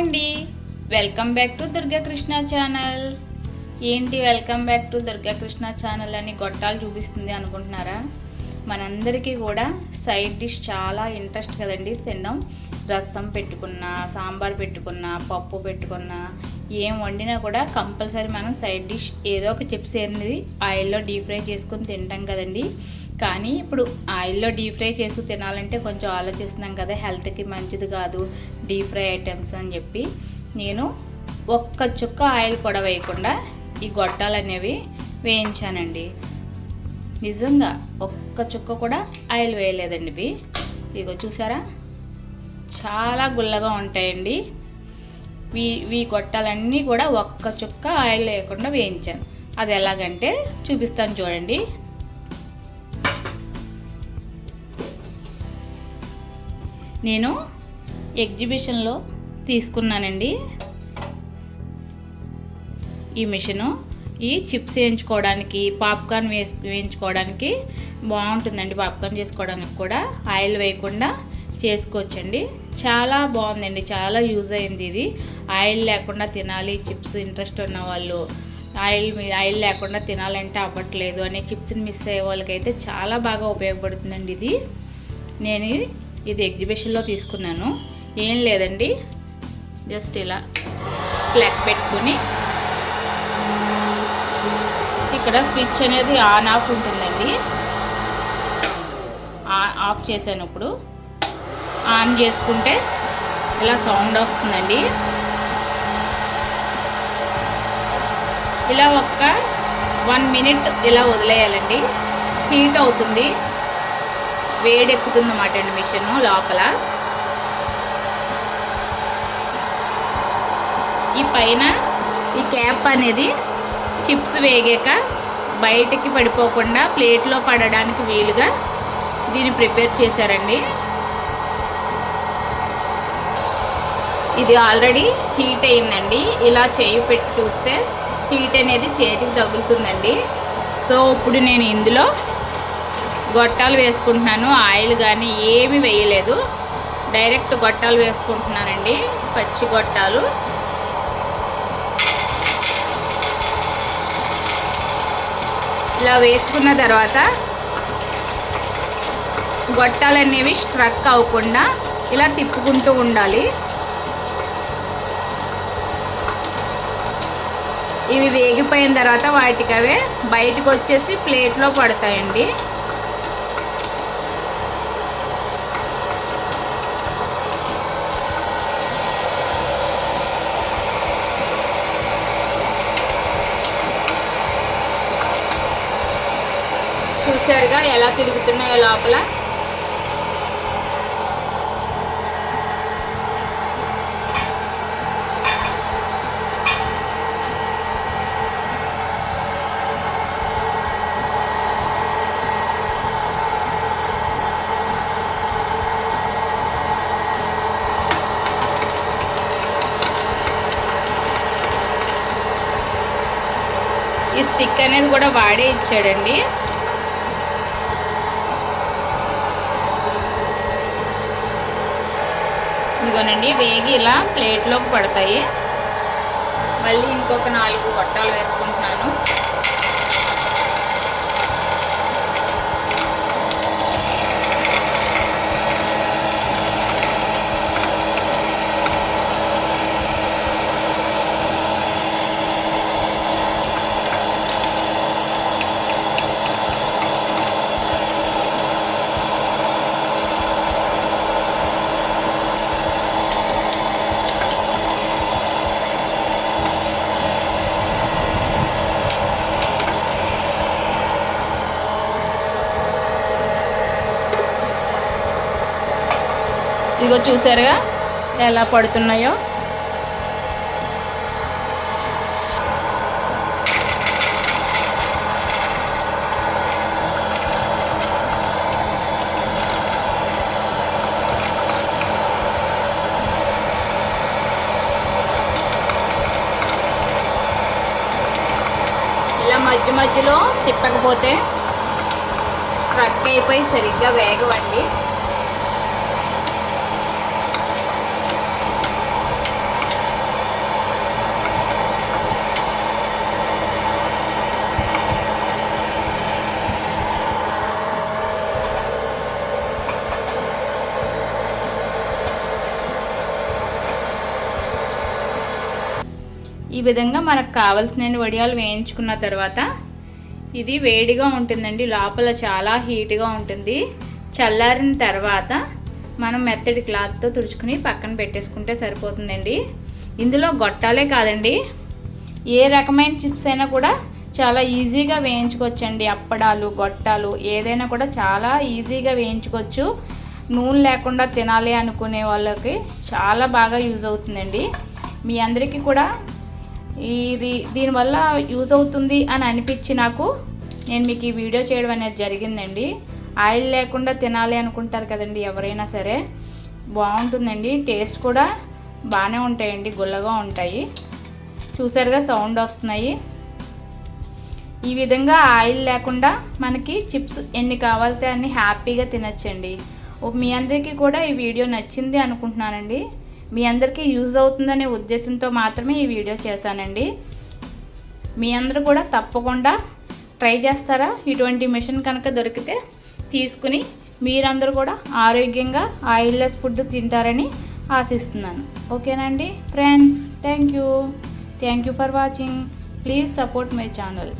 అండి, welcome back to Durga Krishna channel. ఏంటి welcome back to Durga Krishna channel అని గొట్టాలు చూపిస్తుంది అనుకుంటున్నారా? మనందరికీ కూడా సైడ్ డిష్ చాలా ఇంట్రెస్ట్ కదండి తినడం. రసం పెట్టుకున్నా, సాంబార్ పెట్టుకున్నా, పప్పు పెట్టుకున్నా, ఏం వండినా కూడా కంపల్సరీ మనం సైడ్ డిష్ ఏదో ఒక చిప్స్ అనేది ఆయిల్లో డీప్ ఫ్రై చేసుకుని తింటాం కదండి. కానీ ఇప్పుడు ఆయిల్లో డీప్ ఫ్రై చేసి తినాలంటే కొంచెం ఆలోచిస్తున్నాం కదా, హెల్త్కి మంచిది కాదు డీప్ ఫ్రై ఐటమ్స్ అని చెప్పి నేను ఒక్క చుక్క ఆయిల్ కూడా వేయకుండా ఈ గొట్టాలు అనేవి వేయించానండి. నిజంగా ఒక్క చుక్క కూడా ఆయిల్ వేయలేదండి. ఇగో చూసారా, చాలా గుల్లగా ఉంటాయండి. ఈ గొట్టాలన్నీ కూడా ఒక్క చుక్క ఆయిల్ వేయకుండా వేయించాను. అది ఎలాగంటే చూపిస్తాను చూడండి. నేను ఎగ్జిబిషన్లో తీసుకున్నానండి ఈ మిషను. ఈ చిప్స్ వేయించుకోవడానికి, పాప్కార్న్ వేయించుకోవడానికి బాగుంటుందండి. పాప్కార్న్ చేసుకోవడానికి కూడా ఆయిల్ వేయకుండా చేసుకోవచ్చండి. చాలా బాగుందండి, చాలా యూజ్ అయింది ఇది. ఆయిల్ లేకుండా తినాలి చిప్స్ ఇంట్రెస్ట్ ఉన్న వాళ్ళు, ఆయిల్ లేకుండా తినాలంటే అవ్వట్లేదు అని చిప్స్ని మిస్ అయ్యే వాళ్ళకైతే చాలా బాగా ఉపయోగపడుతుందండి ఇది. నేను ఇది ఎగ్జిబిషన్లో తీసుకున్నాను. ఏం లేదండి, జస్ట్ ఇలా ప్లగ్ పెట్టుకుని ఇక్కడ స్విచ్ అనేది ఆన్ ఆఫ్ ఉంటుందండి. ఆఫ్ చేశాను. ఇప్పుడు ఆన్ చేసుకుంటే ఇలా సౌండ్ వస్తుందండి. ఇలా ఒక్క 1 మినిట్ ఇలా వదిలేయాలండి. హీట్ అవుతుంది, వేడెక్కుతుంది అన్నమాట అండి మిషన్ లోపల. ఈ పైన ఈ క్యాప్ అనేది చిప్స్ వేగాక బయటికి పడిపోకుండా ప్లేట్లో పడడానికి వీలుగా దీన్ని ప్రిపేర్ చేశారండి. ఇది ఆల్రెడీ హీట్ అయిందండి. ఇలా చేయి పెట్టి చూస్తే హీట్ అనేది చేతికి తగులుతుందండి. సో ఇప్పుడు నేను ఇందులో గొట్టాలు వేసుకుంటున్నాను. ఆయిల్ కానీ ఏమీ వేయలేదు, డైరెక్ట్ గొట్టాలు వేసుకుంటున్నానండి, పచ్చి గొట్టాలు. ఇలా వేసుకున్న తర్వాత గొట్టాలు అనేవి స్ట్రక్ అవ్వకుండా ఇలా తిప్పుకుంటూ ఉండాలి. ఇవి వేగిపోయిన తర్వాత వాటికి అవే బయటకు వచ్చేసి ప్లేట్లో పడతాయండి. చూసారుగా ఎలా తిరుగుతున్నాయో లోపల. ఈ స్టిక్ అనేది కూడా వాడే ఇచ్చాడండి. ఇదిగోనండి, వేగి ఇలా ప్లేట్లోకి పడతాయి. మళ్ళీ ఇంకొక 4 గొట్టాలు వేసుకుంటున్నాను. ఇదిగో చూసారుగా ఎలా పడుతున్నాయో. ఇలా మధ్య మధ్యలో తిప్పకపోతే స్ట్రక్ అయిపోయి సరిగ్గా వేగవండి. విధంగా మనకు కావాల్సిన వడియాలు వేయించుకున్న తర్వాత ఇది వేడిగా ఉంటుందండి, లోపల చాలా హీట్గా ఉంటుంది. చల్లారిన తర్వాత మనం మెత్తడి క్లాత్తో తుడుచుకుని పక్కన పెట్టేసుకుంటే సరిపోతుందండి. ఇందులో గొట్టాలే కాదండి, ఏ రకమైన చిప్స్ అయినా కూడా చాలా ఈజీగా వేయించుకోవచ్చండి. అప్పడాలు, గొట్టాలు ఏదైనా కూడా చాలా ఈజీగా వేయించుకోవచ్చు. నూనె లేకుండా తినాలి అనుకునే వాళ్ళకి చాలా బాగా యూజ్ అవుతుందండి. మీ అందరికీ కూడా దీనివల్ల యూజ్ అవుతుంది అని అనిపించి నేను మీకు ఈ వీడియో చేయడం అనేది జరిగిందండి. ఆయిల్ లేకుండా తినాలి అనుకుంటారు కదండి ఎవరైనా సరే, బాగుంటుందండి. టేస్ట్ కూడా బాగానే ఉంటాయండి, గుల్లగా ఉంటాయి. చూసారుగా సౌండ్ వస్తున్నాయి. ఈ విధంగా ఆయిల్ లేకుండా మనకి చిప్స్ ఎన్ని కావాలితే అన్ని హ్యాపీగా తినచ్చండి. మీ అందరికీ కూడా ఈ వీడియో నచ్చింది అనుకుంటున్నానండి. మీ అందరికీ యూజ్ అవుతుందనే ఉద్దేశంతో మాత్రమే ఈ వీడియో చేశానండి. మీ అందరూ కూడా తప్పకుండా ట్రై చేస్తారా? ఇటువంటి మిషన్ కనుక దొరికితే తీసుకుని మీరందరూ కూడా ఆరోగ్యంగా ఆయిల్లెస్ ఫుడ్ తింటారని ఆశిస్తున్నాను. ఓకేనండి friends, thank you for watching. Please support my channel.